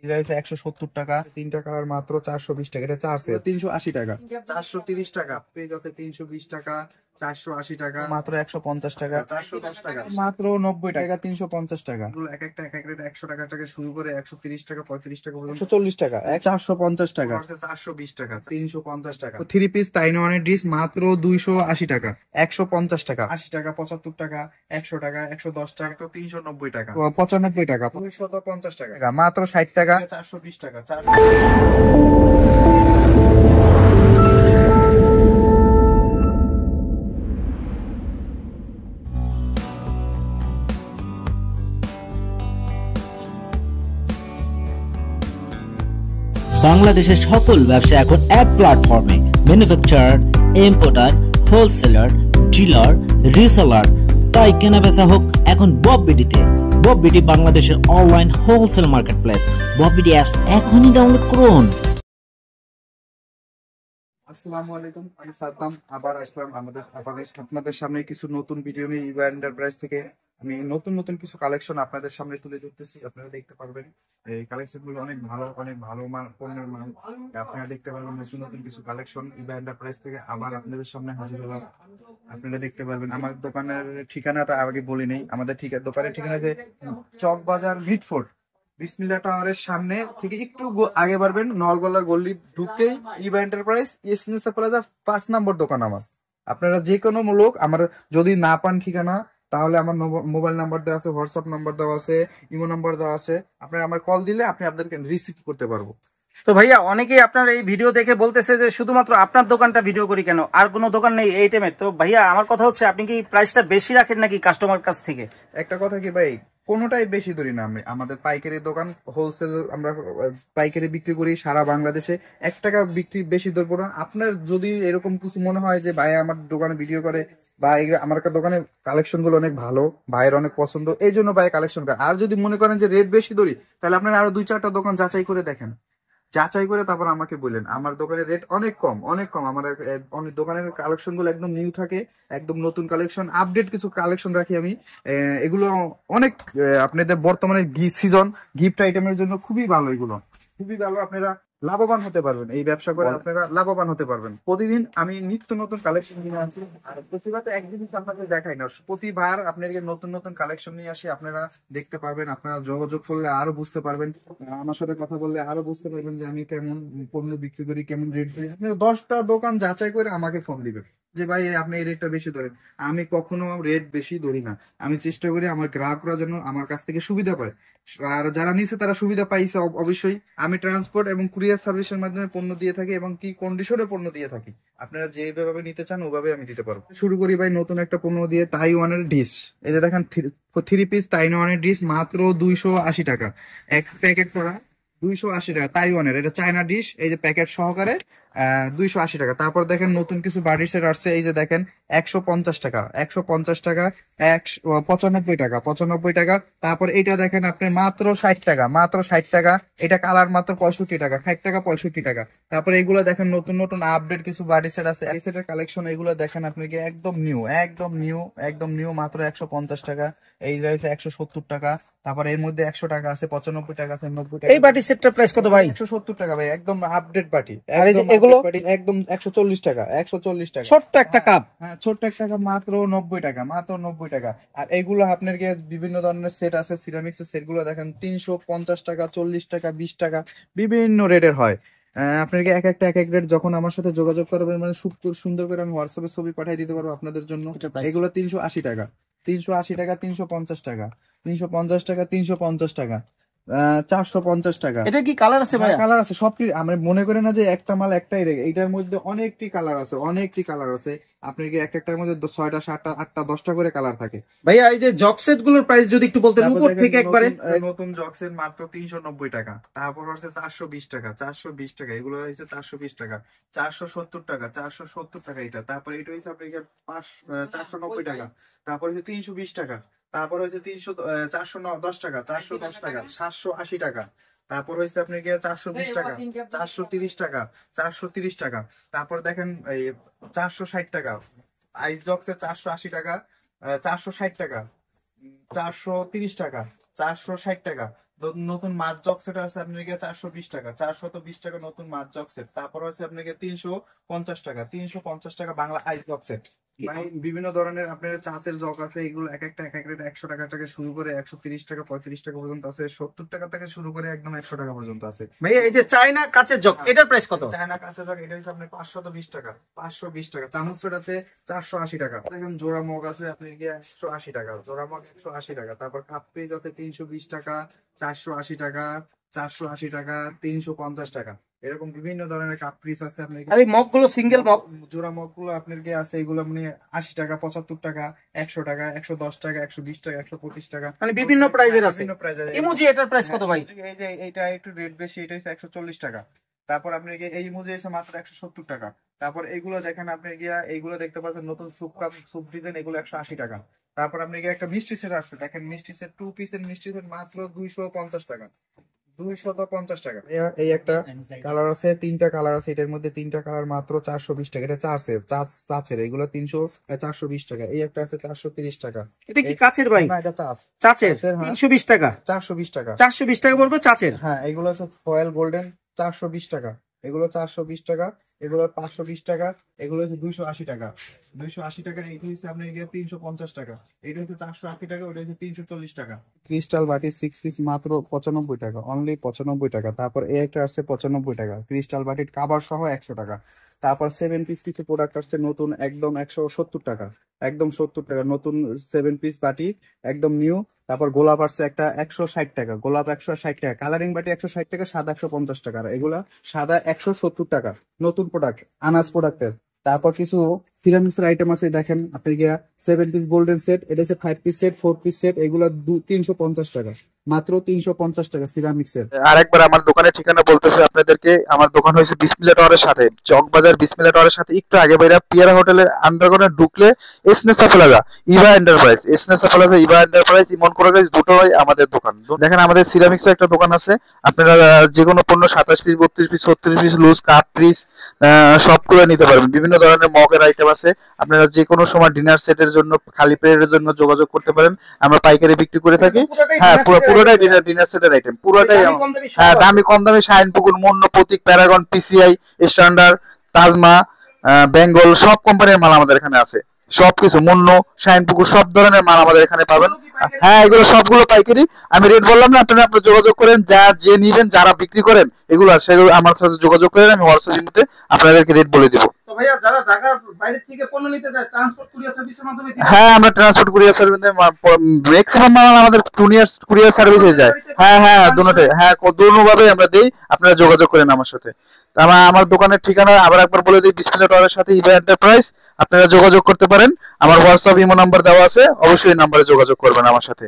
এটা হচ্ছে 170 টাকা, 3টা কালার মাত্র 420 টাকা। এটা 4 সেট 380 টাকা, 430 টাকা। পেজ আছে 320 টাকা, 480 টাকা, মাত্র 150 টাকা, 410 টাকা, মাত্র 90 টাকা, 350 টাকা। এগুলো এক একটা এক এক রেট 100 টাকা থেকে শুরু করে 130 টাকা, 35 টাকা পর্যন্ত, 140 টাকা, 450 টাকা, 420 টাকা, 350 টাকা। 3 পিস তাই ননের ডিশ মাত্র 280 টাকা, 150 টাকা, 80 টাকা, 75 টাকা, 100 টাকা, 110 টাকা, 390 টাকা, 95 টাকা, 250 টাকা, মাত্র 60 টাকা, 420 টাকা, বাংলাদেশের সকল ব্যবসা এখন এক প্ল্যাটফর্মে। Manufacturer, importer, wholesaler, dealer, reseller, তাই কেনা বেচা হোক এখন বব বিডিতে। বব বিডি বাংলাদেশের online wholesale marketplace. Bob BD apps এখনই ডাউনলোড করুন। আসসালামু আলাইকুম, আমি সাদ্দাম আবার আসলাম আপনাদের সামনে কিছু নতুন ভিডিও নিয়ে। ইভা এন্টারপ্রাইজ থেকে আমি নতুন নতুন কিছু কালেকশন আপনাদের সামনে তুলে ধরতেছি। আপনারা দেখতে পারবেন এই কালেকশন গুলো অনেক ভালো পণ্যের মাল। আপনারা দেখতে পারবেন নতুন নতুন কিছু কালেকশন ইভা এন্টারপ্রাইজ থেকে আবার আপনাদের সামনে হাজির হলাম। আপনারা দেখতে পারবেন আমার দোকানের ঠিকানাটা আগে বলি নেই। আমাদের দোকানের ঠিকানা যে চক বাজার মিটফোর্ট বিসমিল্লাহ টাওয়ারের সামনে থেকে একটু আগে বাড়বেন, নলগোলা গল্লি ঢুকেই ইভা এন্টারপ্রাইজ এসএনএস প্লাজা 5 নম্বর দোকান আমার। আপনারা যে কোনো লোক আমার যদি না পান ঠিকানা, তাহলে আমার মোবাইল নাম্বার দেওয়া আছে, হোয়াটসঅ্যাপ নাম্বার দেওয়া আছে, ইমো নাম্বার দেওয়া আছে। আপনারা আমার কল দিলে আপনাদেরকে রিসিভ করতে পারবো। তো ভাইয়া, অনেকেই আপনার এই ভিডিও দেখে বলতেছে যে শুধুমাত্র আপনার দোকানটা ভিডিও করি কেন, আর কোনো দোকান নেই এই টাইমে? তো ভাইয়া, আমার কথা হচ্ছে, আপনি কি প্রাইসটা বেশি রাখেন নাকি কাস্টমার কাছ থেকে? একটা কথা কি ভাই, কোনোটাই বেশি ধরি না আমি। আমাদের পাইকারি দোকান, হোলসেল আমরা পাইকারি বিক্রি করি সারা বাংলাদেশে। 1 টাকা বিক্রি বেশি ধরবো না। আপনার যদি এরকম কিছু মনে হয় যে ভাই আমার দোকানে ভিডিও করে বা আমার দোকানে কালেকশন গুলো অনেক ভালো, ভাইয়ের অনেক পছন্দ, এই জন্য ভাই কালেকশন করে। আর যদি মনে করেন যে রেট বেশি ধরি, তাহলে আপনারা আরো 2-4টা দোকান যাচাই করে দেখেন, যাচাই করে তারপর আমাকে বললেন। আমার দোকানের রেট অনেক কম, অনেক কম। আমার অনেক দোকানের কালেকশন গুলো একদম নিউ থাকে, একদম নতুন কালেকশন, আপডেট কিছু কালেকশন রাখি আমি। এগুলো অনেক আপনাদের বর্তমানে সিজন গিফট আইটেমের জন্য খুবই ভালো। এগুলো খুবই ভালো, আপনারা লাভবান হতে পারবেন। এই ব্যবসা করে আপনারা লাভবান হতে পারবেন। প্রতিদিন আমি নিত্য নতুন কালেকশন নিয়ে আসি, আর প্রতিবার তো এক জিনিস আপনাকে দেখাই না, প্রতিবার আপনাদেরকে নতুন নতুন কালেকশন নিয়ে আসি। আপনারা দেখতে পারবেন, আপনারা যোগাযোগ করলে আরো বুঝতে পারবেন, আমার সাথে কথা বললে আরো বুঝতে পারবেন যে আমি কেমন পণ্য বিক্রি করি, কেমন রেট করি। আপনারা 10টা দোকান যাচাই করে আমাকে ফোন দিবেন যে ভাই আপনি এই রেটটা বেশি ধরেন। আমি কখনো রেট বেশি ধরি না। আমি চেষ্টা করি আমার গ্রাহকরা যেন আমার কাছ থেকে সুবিধা পায়, আর যারা নিছে তারা সুবিধা পাইছে অবশ্যই। আমি ট্রান্সপোর্ট এবং কুরিয়ার সার্ভিসের মাধ্যমে পণ্য দিয়ে থাকি এবং কি কন্ডিশনে পণ্য দিয়ে থাকি। আপনারা যেভাবে নিতে চান ওভাবে আমি দিতে পারবো। শুরু করি ভাই নতুন একটা পণ্য দিয়ে, তাইওয়ানের ডিশ। এই যে দেখেন 3 পিস তাইওয়ানের ডিশ মাত্র 280 টাকা, এক প্যাকেট করা 280 টাকা। তাইওয়ানের এটা চায়না ডিশ, এই যে প্যাকেট সহকারে 280 টাকা। তারপর দেখেন নতুন কিছু বাড়ি সেট আসছে, এই যে দেখেন 150 টাকা, 150 টাকা, 95 টাকা, 95 টাকা। তারপর এটা দেখেন আপনি মাত্র 60 টাকা, মাত্র 60 টাকা। এটা কালার মাত্র 65 টাকা, 60 টাকা, 65 টাকা। তারপর এগুলো দেখেন নতুন নতুন আপডেট কিছু বাড়ি সেট আছে, এই সেটের কালেকশন। এগুলো দেখেন আপনি কি একদম নিউ, একদম নিউ, একদম নিউ, মাত্র 150 টাকা। এই রয়েছে 170 টাকা। তারপর এর মধ্যে 100 টাকা আছে, 95 টাকা আছে, 90 টাকা। এই বাটি সেটটার প্রাইস কত ভাই? 170 টাকা ভাই, একদম আপডেট বাটি। আর এই যে এগুলো একদম 140 টাকা, 140 টাকা। ছোট্ট একটা কাপ, হ্যাঁ ছোট্ট একটা কাপ, মাত্র 90 টাকা, মাত্র 90 টাকা। আর এগুলো আপনার বিভিন্ন ধরনের সেট আছে, সিরামিক্স এর সেট গুলো দেখেন 350 টাকা, 40 টাকা, 20 টাকা, বিভিন্ন রেটের হয়। আপনাকে এক একটা এক এক রেট। যখন আমার সাথে যোগাযোগ করবেন, মানে সুন্দর করে আমি হোয়াটসঅ্যাপে ছবি পাঠিয়ে দিতে পারবো আপনাদের জন্য। এগুলো 380 টাকা, 380 টাকা, 350 টাকা, 350 টাকা, 350 টাকা, 450 টাকা। এটা কি কালার আছে ভাই? কালার আছে সবটি। আমরা মনে করি না যে একটা মাল একটাই রেখে, এটার মধ্যে অনেকটি কালার আছে, অনেকটি কালার আছে। আপনার কি একটার মধ্যে 6টা, 7টা, 8টা, 10টা করে কালার থাকে। ভাইয়া, এই যে জগ সেট গুলোর প্রাইস যদি একটু বলতেন উপর থেকে একবারে। নতুন জক্সের মাত্র 390 টাকা। তারপর হচ্ছে 420 টাকা, 420 টাকা। এগুলো হচ্ছে 420 টাকা, 470 টাকা, 470 টাকা এটা। তারপর এটা হচ্ছে আপনার 490 টাকা। তারপর হচ্ছে 320 টাকা। তারপর হচ্ছে 410 টাকা, 410 টাকা, 780 টাকা। তারপর হয়েছে আপনার 420 টাকা, 430 টাকা, 430 টাকা। তারপর দেখেন এই 460 টাকা। আইস জক্সের 480 টাকা, 460 টাকা, 430 টাকা, 460 টাকা। নতুন মাছ জগ সেট আছে আপনার 420 টাকা, 420 টাকা নতুন মাছ জগ সেট। তারপর আছে আপনার 350 টাকা, 350 টাকা বাংলা আইস জগ সেট। ভাই বিভিন্ন ধরনের আপনার চাষের জগ আছে, এগুলো এক একটা এক এক রেট 100 টাকা থেকে শুরু করে 130 টাকা 35 টাকা পর্যন্ত আছে, 70 টাকা থেকে শুরু করে একদম 100 টাকা পর্যন্ত আছে। ভাইয়া এই যে চায়না কাচের জগ, এটার প্রাইস কত? চায়না কাঁচের জগ এটা হচ্ছে আপনার 520 টাকা, 520 টাকা। চামচ সেট আছে 480 টাকা। দেখেন জোড়া মগ আছে আপনার 180 টাকা, জোড়া মগ 180 টাকা। তারপর কাপ পিস আছে 320 টাকা, 480 টাকা, 480 টাকা, 350 টাকা। এরকম বিভিন্ন ধরনের কাপ পিস আছে আপনার। আর এই মগ গুলো সিঙ্গেল মগ, জোড়া মগ গুলো আপনার আছে এগুলো মানে 80 টাকা, 75 টাকা, 100 টাকা, 110 টাকা, 120 টাকা, 125 টাকা, মানে বিভিন্ন প্রাইজের আছে। বিভিন্ন প্রাইজের। ইমোজি এটার প্রাইস কত ভাই? এই যে এটা একটু রেট বেশি, এটা হচ্ছে 140 টাকা। তারপর আপনার এই ইমোজি এসে মাত্র 170 টাকা। তারপর এইগুলো দেখেন আপনি এইগুলো দেখতে পাচ্ছেন নতুন স্যুপ কাপ, স্যুপ ডিজাইন, এগুলো 180 টাকা। তারপর আপনি একটা মিষ্টি সেট আসছে, দেখেন মিষ্টি সেট 2 পিসের মিষ্টি সেট মাত্র 250 টাকা, 250 টাকা। এই একটা কালার আছে, 3টা কালার আছে, এটার মধ্যে 3টা কালার মাত্র 420 টাকা। এটা চাচের এগুলো 420 টাকা। এই একটা আছে 430 টাকা। এটা কি কাচের ভাই? না, এটা চাচের হ্যাঁ। 320 টাকা, 420 টাকা। 420 টাকা পড়বে চাচের। হ্যাঁ, এগুলো আছে ফয়েল গোল্ডেন 420 টাকা, এগুলো 420 টাকা, এগুলো 520 টাকা, এগুলো হচ্ছে 280 টাকা, 280 টাকা। এইটা হচ্ছে আপনার 350 টাকা, এটা হচ্ছে 480 টাকা, ওটা হচ্ছে 340 টাকা। ক্রিস্টাল বাটি 6 পিস মাত্র 95 টাকা, অনলি 95 টাকা। তারপর এই একটা আছে 95 টাকা, ক্রিস্টাল বাটির কাভার সহ 100 টাকা। তারপর 7 পিস কিছু প্রোডাক্ট আসছে নতুন, একদম 170 টাকা, একদম 70 টাকা নতুন 7 পিস বাটি, একদম নিউ। তারপর গোলাপ আসছে একটা 160 টাকা, গোলাপ 160 টাকা, কালারিং বাটি 160 টাকা, সাদা 150 টাকা। এগুলা সাদা 170 টাকা, নতুন প্রোডাক্ট, আনাজ প্রোডাক্টের। তারপর কিছু সিরামিক্সের আইটেম আছে, দেখেন আপনি 7 পিস গোল্ডেন সেট, এটা হচ্ছে 5 পিস সেট, 4 পিস সেট, এগুলা 350 টাকা, মাত্র 350 টাকা সিরামিক্সের। আরেকবার আমার দোকানের ঠিকানা বলতেছি আপনাদেরকে। আমার দোকান হয়েছে বিসমিল্লাহ টাওয়ারের সাথে, চকবাজার বিসমিল্লাহ টাওয়ারের সাথে একটু আগে বাইরা পিয়ারা হোটেলের আন্ডারগ্রাউন্ডে ঢুকলে এসনেসা প্লাজা ইভা এন্টারপ্রাইজ, এসনেসা প্লাজা ইভা এন্টারপ্রাইজ, ইমন করে গাইস দুটোই আমাদের দোকান। দেখেন আমাদের সিরামিক্সের একটা দোকান আছে, আপনারা যে কোনো পণ্য 27 piece 32 piece 36 piece loose cup piece সবগুলো নিতে পারবেন। বিভিন্ন ধরনের মগের আইটেম আছে, আপনারা যে কোনো সময় ডিনার সেটের জন্য, খালি প্লেটের জন্য যোগাযোগ করতে পারেন। আমরা পাইকারি বিক্রি করে থাকি। হ্যাঁ, পুরোটাই ডিনার সেটের আইটেম, পুরোটাই। হ্যাঁ, দামি কম দামি শাইনপুকুর, মুন্ন, প্রতীক, Paragon, PCI, standard, Tajma, Bengal সব কোম্পানির মাল আমাদের এখানে আছে। সবকিছু মুন্ন, শাইনপুকুর সব ধরনের মাল আমাদের এখানে পাবেন। হ্যাঁ, এগুলো সবগুলো পাইকারি। আমি রেট বললাম না, আপনারা যোগাযোগ করেন, যে নিবেন, যারা বিক্রি করেন এগুলো সেগুলো আমার সাথে যোগাযোগ করেন, আমি হোয়াটসঅ্যাপের মধ্যে আপনাদেরকে রেট বলে দিব। তো ভাইয়া যারা ঢাকার বাইরে থেকে পণ্য নিতে চায় ট্রান্সপোর্ট কুরিয়ার সার্ভিসের মাধ্যমে দিবেন? হ্যাঁ, আমরা ট্রান্সপোর্ট কুরিয়ার সার্ভিসে ম্যাক্সিমাম মাল আমাদের কুরিয়ার সার্ভিস হয়ে যায়। হ্যাঁ হ্যাঁ, দুটোটাই, হ্যাঁ দুটোভাবে আমরা দেই, আপনারা যোগাযোগ করেন আমার সাথে। আমার দোকানের ঠিকানা আবার একবার বলে দিই, বিসমিল্লাহ টাওয়ারের সাথে ইভা এন্টারপ্রাইজ। আপনারা যোগাযোগ করতে পারেন, আমার হোয়াটসঅ্যাপ ইমো নাম্বার দেওয়া আছে, অবশ্যই এই নাম্বারে যোগাযোগ করবেন আমার সাথে।